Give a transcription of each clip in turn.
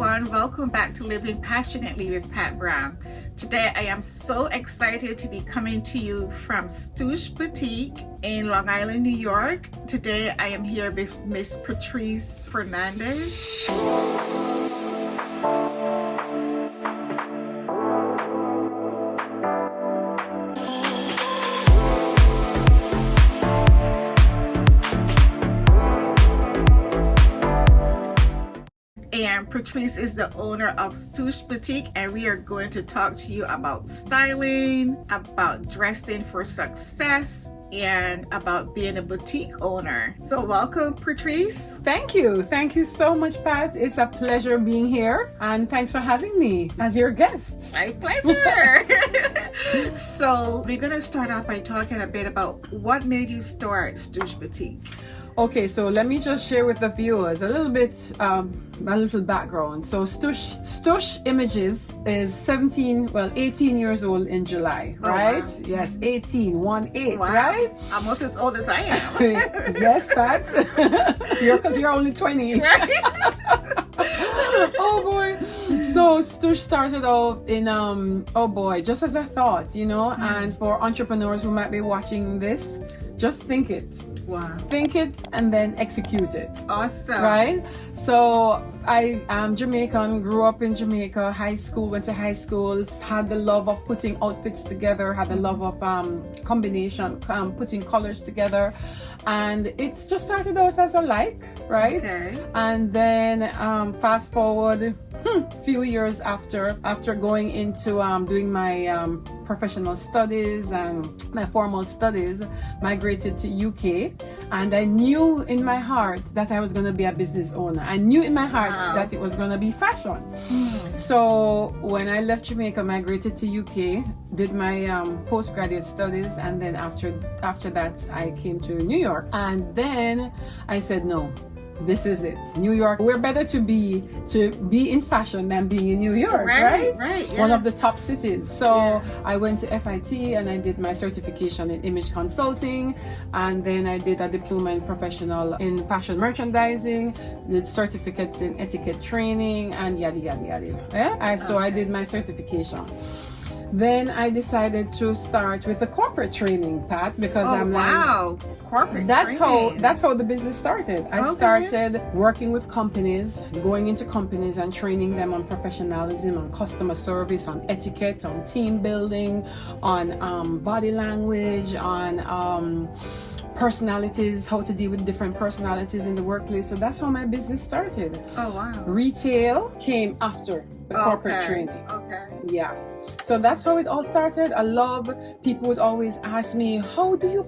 everyone, welcome back to Living Passionately with Pat Brown. Today I am so excited to be coming to you from Stoosh Boutique in Long Island, New York. Today I am here with Miss Patrice Fernandez. And Patrice is the owner of Stoosh Boutique, and we are going to talk to you about styling, about dressing for success, and about being a boutique owner. So welcome, Patrice. Thank you. Thank you so much, Pat. It's a pleasure being here, and thanks for having me as your guest. My pleasure. So we're going to start off by talking a bit about what made you start Stoosh Boutique. Okay, so let me just share with the viewers a little background. So Stoosh Images is 18 years old in July, right? Wow. Yes, 18, 1-8, Wow. right? Almost as old as I am. Yes, Pat. Because you're only 20. Right? Oh boy. So Stoosh started out in just as a thought, and for entrepreneurs who might be watching this, just think it. Wow. Think it and then execute it. Awesome. Right? So I am Jamaican, grew up in Jamaica, went to high school, had the love of putting outfits together, had the love of combination, putting colors together. And it just started out as a like, right? Okay. And then fast forward few years after going into doing my professional studies and my formal studies, migrated to UK, and I knew in my heart that I was going to be a business owner. I knew in my heart that it was going to be fashion. So when I left Jamaica, migrated to UK, did my postgraduate studies, and then after that I came to New York, and then I said, no, this is it. New York, we're better to be in fashion than being in New York, right? Right. Yes. One of the top cities. So I went to FIT and I did my certification in image consulting, and then I did a diploma in professional in fashion merchandising, did certificates in etiquette training, and yada yada yada. Yeah? So I did my certification. Then I decided to start with the corporate training, Pat, because corporate that's training. how the business started. I started working with companies, going into companies and training them on professionalism, on customer service, on etiquette, on team building, on body language, on personalities, how to deal with different personalities in the workplace. So that's how my business started. Oh wow. Retail came after the corporate training. Okay. Yeah. So that's how it all started. People would always ask me, how do you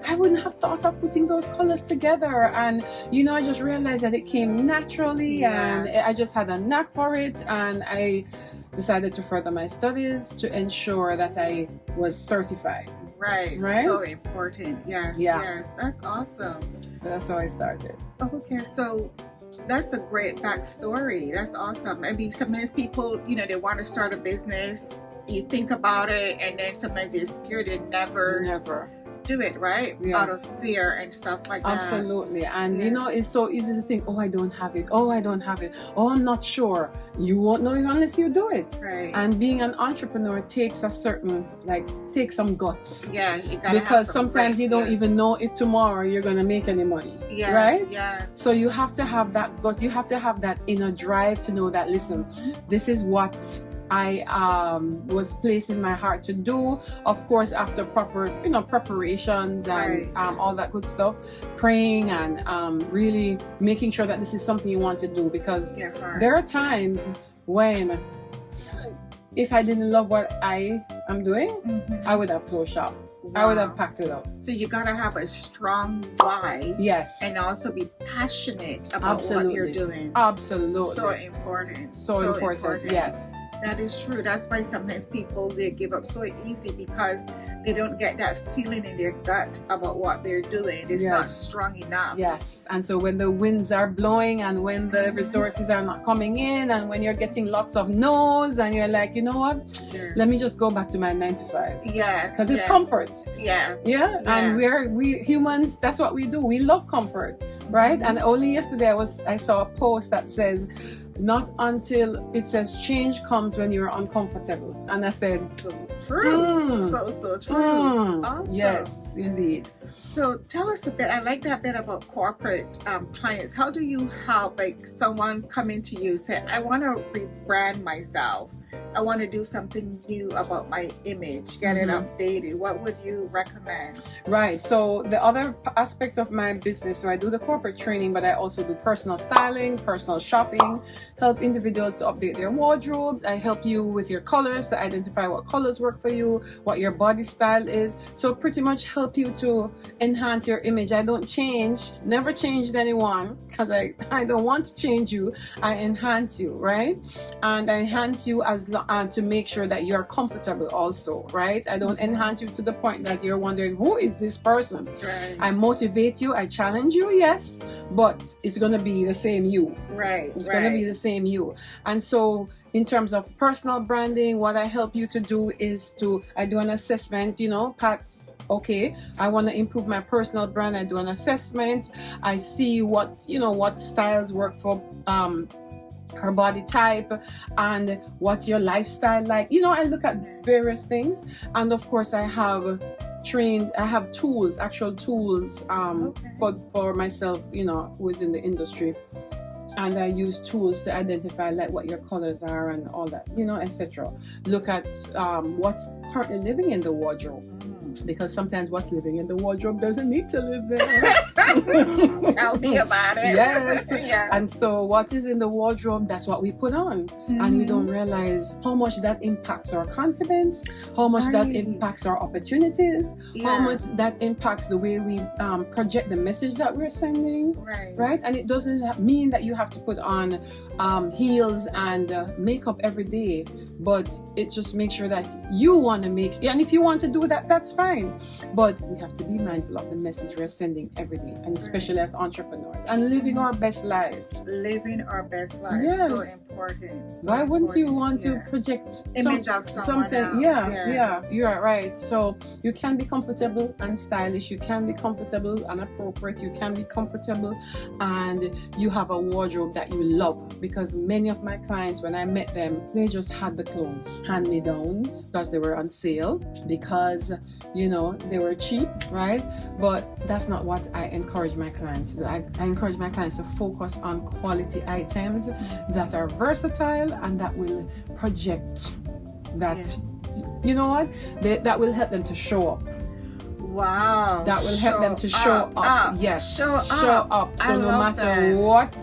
I wouldn't have thought of putting those colors together. And, I just realized that it came naturally, and I just had a knack for it. And I decided to further my studies to ensure that I was certified. Right. So important. Yes. Yeah. Yes. That's awesome. That's how I started. Okay. So that's a great backstory. That's awesome. I mean, sometimes people, they want to start a business. You think about it, and then sometimes they're scared and never do it, right? Yeah. Out of fear and stuff like that. Absolutely. And it's so easy to think, oh, I don't have it. Oh, I'm not sure. You won't know it unless you do it. Right. And being an entrepreneur takes takes some guts. Yeah, you gotta because sometimes you don't even know if tomorrow you're gonna make any money. Yes, right? Yes. So you have to have that gut. You have to have that inner drive to know that, listen, this is what I was placed in my heart to do. Of course, after proper, preparations and all that good stuff, praying and really making sure that this is something you want to do. Because there are times when, if I didn't love what I am doing, I would have closed shop. Wow. I would have packed it up. So you gotta have a strong why. Yes. And also be passionate about what you're doing. Absolutely. So important. So important. Yes. That is true. That's why sometimes people, they give up so easy because they don't get that feeling in their gut about what they're doing. It's not strong enough. Yes. And so when the winds are blowing and when the resources are not coming in and when you're getting lots of no's and you're like, you know what? Let me just go back to my 9 to 5. Yeah. Because it's comfort. Yeah. And we humans, that's what we do. We love comfort. Right? And only yesterday I saw a post that says, not until it says change comes when you're uncomfortable. And I said, So true. So true. Awesome. Yes, indeed. So tell us a bit. I like that bit about corporate clients. How do you help like someone coming to you say, I want to rebrand myself. I want to do something new about my image, get it updated. What would you recommend? Right. So the other aspect of my business, so I do the corporate training, but I also do personal styling, personal shopping, help individuals to update their wardrobe. I help you with your colors to identify what colors work for you, what your body style is. So pretty much help you to enhance your image. I don't change, never changed anyone because I don't want to change you. I enhance you, right? And I enhance you as to make sure that you're comfortable also, right? I don't enhance you to the point that you're wondering, who is this person? Right. I motivate you, I challenge you, yes, but it's going to be the same you. Right. It's going to be the same you. And so in terms of personal branding, what I help you to do is I do an assessment, Pat, okay, I want to improve my personal brand. I do an assessment. I see what styles work for her body type and what's your lifestyle like. I look at various things, and of course I have tools, actual tools for myself, who is in the industry, and I use tools to identify like what your colors are and all that, etc. Look at what's currently living in the wardrobe, because sometimes what's living in the wardrobe doesn't need to live there. Tell me about it. Yes. Yeah. And so what is in the wardrobe, that's what we put on. And we don't realize how much that impacts our confidence, how much that impacts our opportunities, how much that impacts the way we project the message that we're sending. Right? And it doesn't mean that you have to put on heels and makeup every day, but it just makes sure that you want to and if you want to do that, that's fine. But we have to be mindful of the message we're sending every day, and especially as entrepreneurs, and living our best lives. Living our best lives. Yes. So important. So why wouldn't you want to project image of someone else? Yeah, you're right. So you can be comfortable and stylish, you can be comfortable and appropriate, you can be comfortable, and you have a wardrobe that you love. Because many of my clients, when I met them, they just had the clothes hand-me-downs because they were on sale, because they were cheap, right? But that's not what I encourage my clients to do. I encourage my clients to focus on quality items that are versatile and that will project that, that will help them to show up. Wow. That will help them to show up. Yes. Show up. So no matter what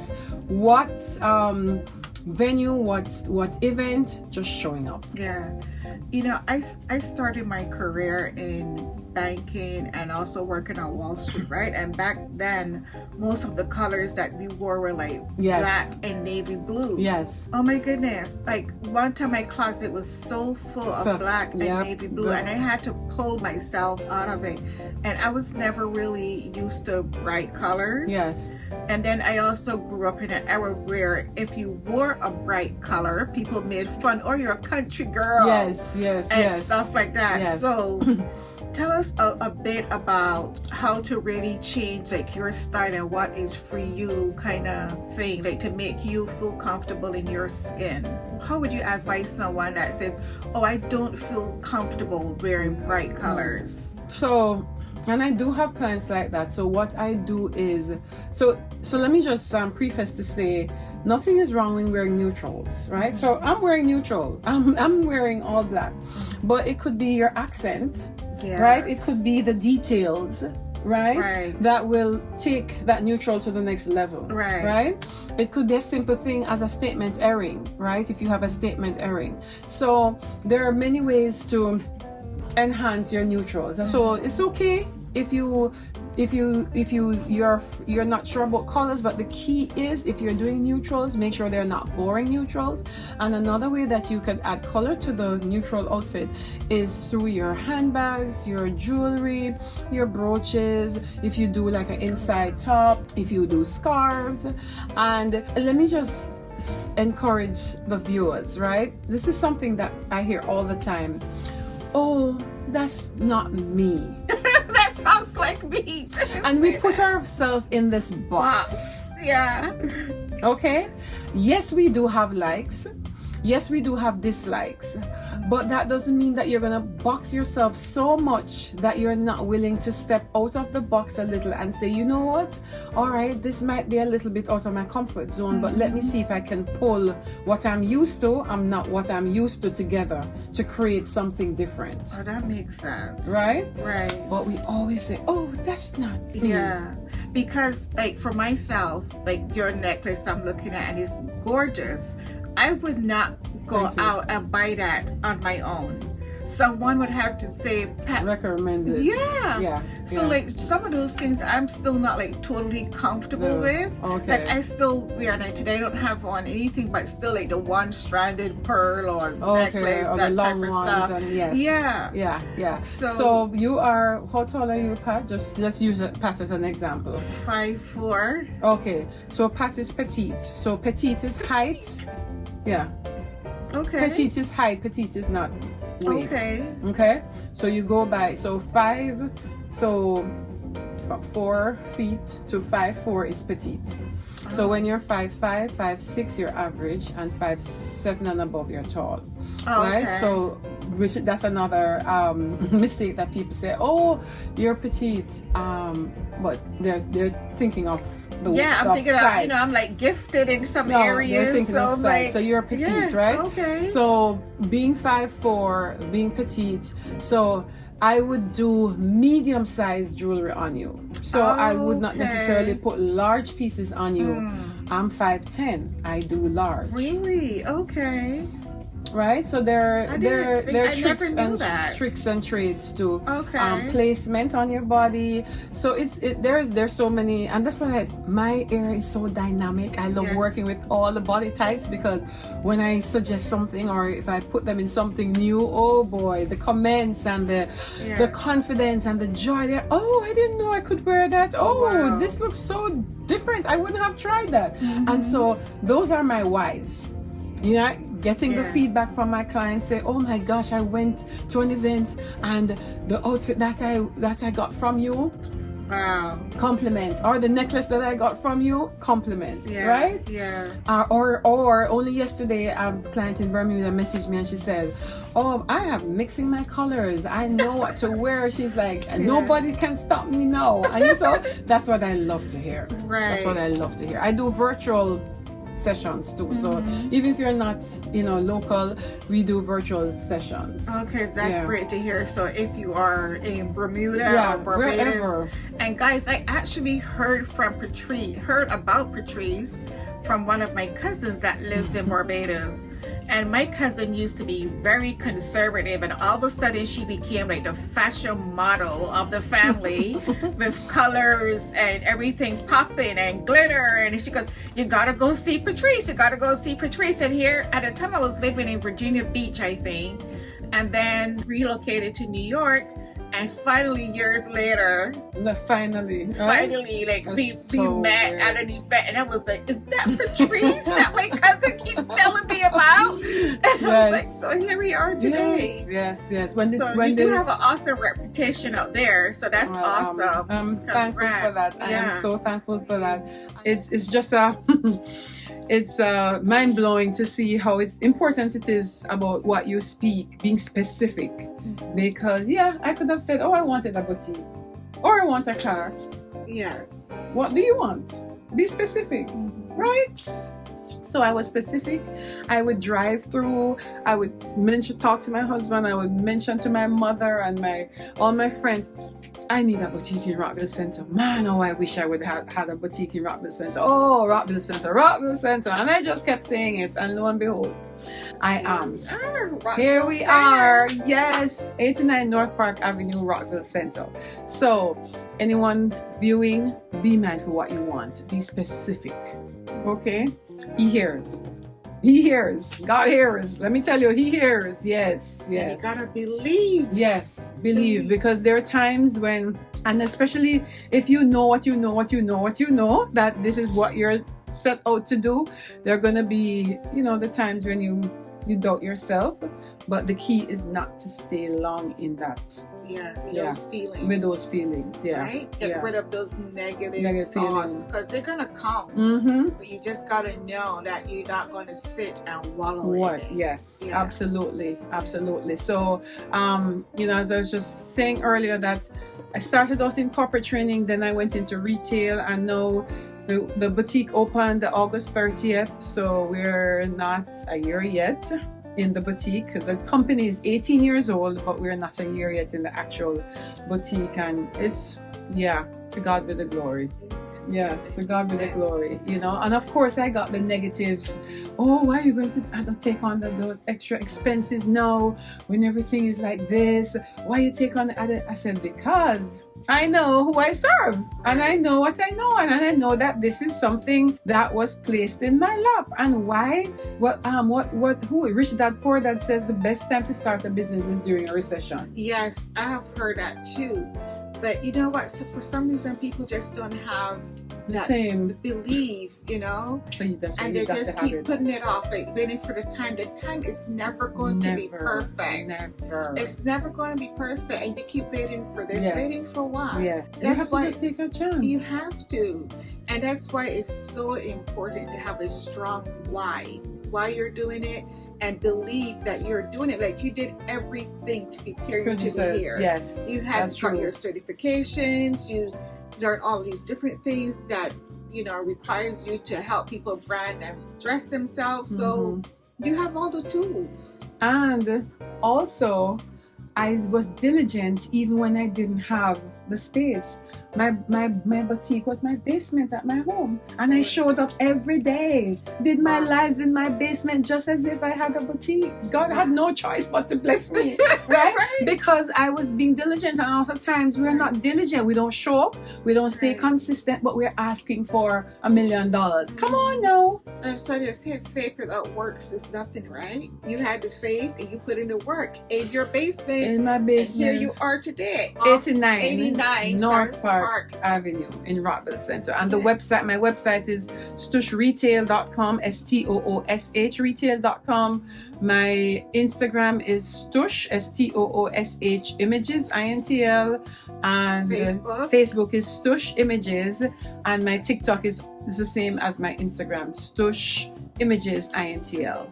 venue, what event, just showing up. Yeah. I started my career in banking and also working on Wall Street, right? And back then, most of the colors that we wore were like black and navy blue. Yes. Oh my goodness. Like one time my closet was so full of black and navy blue, and I had to pull myself out of it. And I was never really used to bright colors. Yes. And then I also grew up in an era where if you wore a bright color, people made fun, or you're a country girl. Yes. And stuff like that. Yes. So tell us a bit about how to really change like your style and what is for you kind of thing, like to make you feel comfortable in your skin. How would you advise someone that says, oh, I don't feel comfortable wearing bright colors? So, and I do have clients like that. So what I do is, so let me just preface to say, nothing is wrong with wearing neutrals, right? So I'm wearing neutral. I'm wearing all black, but it could be your accent, right? It could be the details, right? That will take that neutral to the next level, right? It could be a simple thing as a statement earring, right? If you have a statement earring. So there are many ways to enhance your neutrals. So it's okay if you're not sure about colors, but the key is, if you're doing neutrals, make sure they're not boring neutrals. And another way that you could add color to the neutral outfit is through your handbags, your jewelry, your brooches, if you do like an inside top, if you do scarves. And let me just encourage the viewers, right? This is something that I hear all the time. Oh, that's not me. That sounds like me. And we put ourselves in this box. Yeah. Okay? Yes, we do have likes. Yes, we do have dislikes, but that doesn't mean that you're gonna box yourself so much that you're not willing to step out of the box a little and say, you know what, all right, this might be a little bit out of my comfort zone, but let me see if I can pull what I'm used to, I'm not what I'm used to, together to create something different. Oh, that makes sense. Right? Right. But we always say, oh, that's not me. Yeah. Because like for myself, like your necklace I'm looking at and it's gorgeous. I would not go out and buy that on my own. Someone would have to say, recommend it. Yeah. So like some of those things I'm still not like totally comfortable with. Okay. Like I still wear it today. I don't have on anything but still like the one stranded pearl or necklace, or that the type long of ones. stuff. And yes. Yeah. So you are, how tall are you, Pat? Just let's use Pat as an example. 5'4". Okay. So Pat is petite. So petite is height. Yeah. Okay. Petite is height, petite is not weight. Okay. So you go by, so 5, so 4 feet to 5'4" is petite. So when you're 5'5", 5'6", you're average, and 5'7" and above, you're tall. Right? So that's another mistake that people say, oh, you're petite, but they're thinking of the I'm thinking size. of, I'm like gifted in some areas. They're thinking so of size. like, So you're petite, right? Okay. So being 5'4", being petite, so I would do medium-sized jewelry on you. So I would not necessarily put large pieces on you. I'm 5'10". I do large. Really? Okay. Right, so there are tricks and trades to placement on your body. So there's so many, and that's why my area is so dynamic. I love working with all the body types, because when I suggest something or if I put them in something new, oh boy, the comments and the confidence and the joy there. Oh, I didn't know I could wear that. Oh, wow. This looks so different. I wouldn't have tried that. And so those are my whys. Yeah, getting the feedback from my clients, say, oh my gosh, I went to an event and the outfit that I got from you, compliments, or the necklace that I got from you, compliments, right? Or only yesterday a client in Bermuda messaged me and she said, oh, I am mixing my colors, I know what to wear. She's like, nobody can stop me now. And so that's what I love to hear. That's what I love to hear. I do virtual sessions too, so even if you're not local, we do virtual sessions. Okay, so that's great to hear. So if you are in Bermuda or Barbados, wherever. And guys, I actually heard about Patrice from one of my cousins that lives in Barbados. And my cousin used to be very conservative, and all of a sudden she became like the fashion model of the family with colors and everything popping and glitter. And she goes, you gotta go see Patrice, you gotta go see Patrice. And here, at the time I was living in Virginia Beach, I think, and then relocated to New York. And finally, years later, finally, like we met at an event, and I was like, "Is that Patrice that my cousin keeps telling me about?" And I was like, "So here we are today." Yes. You do have an awesome reputation out there, so that's awesome. I'm thankful for that. I am so thankful for that. It's just it's mind-blowing to see how important it is about what you speak, being specific. Because I could have said, oh, I wanted a boutique, or I want a car. Yes. What do you want? Be specific, right? So I was specific. I would drive through, I would talk to my husband, I would mention to my mother and all my friends, I need a boutique in Rockville Center. Man, oh, I wish I would have had a boutique in Rockville Center. Oh, Rockville Center. And I just kept saying it, and lo and behold, I am. Here we are. Yes, 89 North Park Avenue, Rockville Center. So anyone viewing, be mindful what you want. Be specific. Okay? He hears. God hears. Let me tell you, he hears. Yes. You gotta believe. Yes, believe. Because there are times when, and especially if you know what you know, that this is what you're set out to do, there are gonna be, the times when you you doubt yourself. But the key is not to stay long in that. Those feelings. With those feelings, Right? Get rid of those negative thoughts, because they're gonna come. But you just gotta know that you're not gonna sit and wallow in it. Yes, absolutely. So, as I was just saying earlier, that I started out in corporate training, then I went into retail, and now the boutique opened August 30th. So we're not a year yet in the boutique. The company is 18 years old, but we're not a year yet in the actual boutique, and it's to God be the glory. Yes, to God be the glory. And of course I got the negatives. Oh, why are you going to take on the extra expenses now when everything is like this? Why you take on the other? I said, because I know who I serve, and I know what I know, and I know that this is something that was placed in my lap. And why? Who Rich Dad Poor Dad says the best time to start a business is during a recession. Yes, I have heard that too. But you know what? So for some reason, people just don't have that same belief, So and they just keep putting it off, like waiting for the time. The time is never going to be perfect. Never. It's never going to be perfect, and you keep waiting for this. Waiting for what? Yes. That's why you have to just take a chance. You have to, and that's why it's so important to have a strong why you're doing it. And believe that you're doing it. Like you did everything to prepare you to be here. Yes, you had got your certifications. You learned all these different things that requires you to help people brand and dress themselves. So you have all the tools. And also, I was diligent even when I didn't have the space. My boutique was my basement at my home, and I showed up every day, did my lives in my basement just as if I had a boutique. God had no choice but to bless me, right? Because I was being diligent, and oftentimes we're not diligent. We don't show up, we don't stay consistent, but we're asking for $1 million. Come on now. That's why they say faith without works is nothing, right? You had the faith and you put in the work in your basement. In my basement. And here you are today. 89 North Park Avenue in Rockville Center. And my website is stooshretaill.com, STOOSH retail.com. My Instagram is Stoosh, STOOSH images, INTL. And Facebook is Stoosh Images. And my TikTok is the same as my Instagram, Stoosh Images, INTL.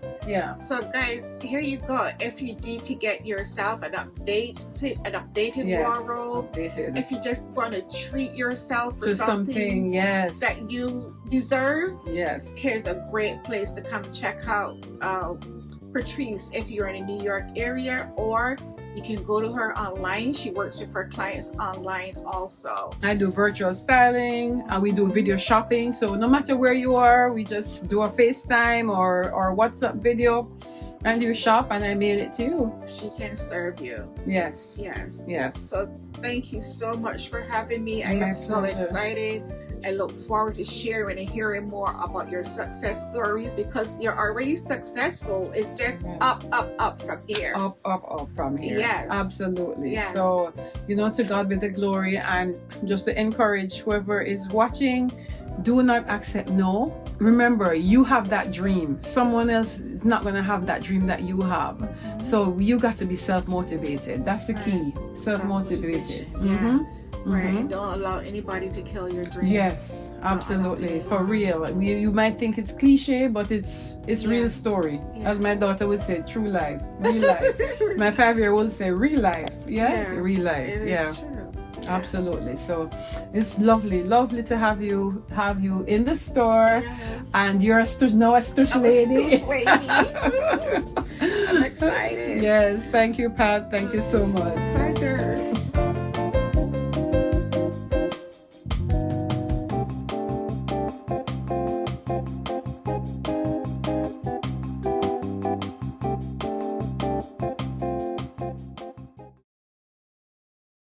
So guys, here you go. If you need to get yourself an updated wardrobe, if you just want to treat yourself for something that you deserve, here's a great place to come check out Patrice if you're in the New York area, or you can go to her online. She works with her clients online also. I do virtual styling, and we do video shopping. So no matter where you are, we just do a FaceTime or WhatsApp video, and you shop, and I mail it to you. She can serve you. Yes. So thank you so much for having me. I am so excited. I look forward to sharing and hearing more about your success stories, because you're already successful. It's just up from here. Up from here. Yes. Absolutely. So, to God be the glory, and just to encourage whoever is watching, do not accept no. Remember, you have that dream. Someone else is not going to have that dream that you have. So you got to be self-motivated. That's the key. Self-motivated. Right. Don't allow anybody to kill your dream. Yes, absolutely. For real. You might think it's cliche, but it's real story. As my daughter would say, true life, real life. My 5-year-old would say real life. Real life. It is true. Absolutely. So it's lovely to have you in the store, and you're a Stoosh lady. Stoosh lady. I'm excited. Yes, thank you, Pat. Thank you so much. Pleasure.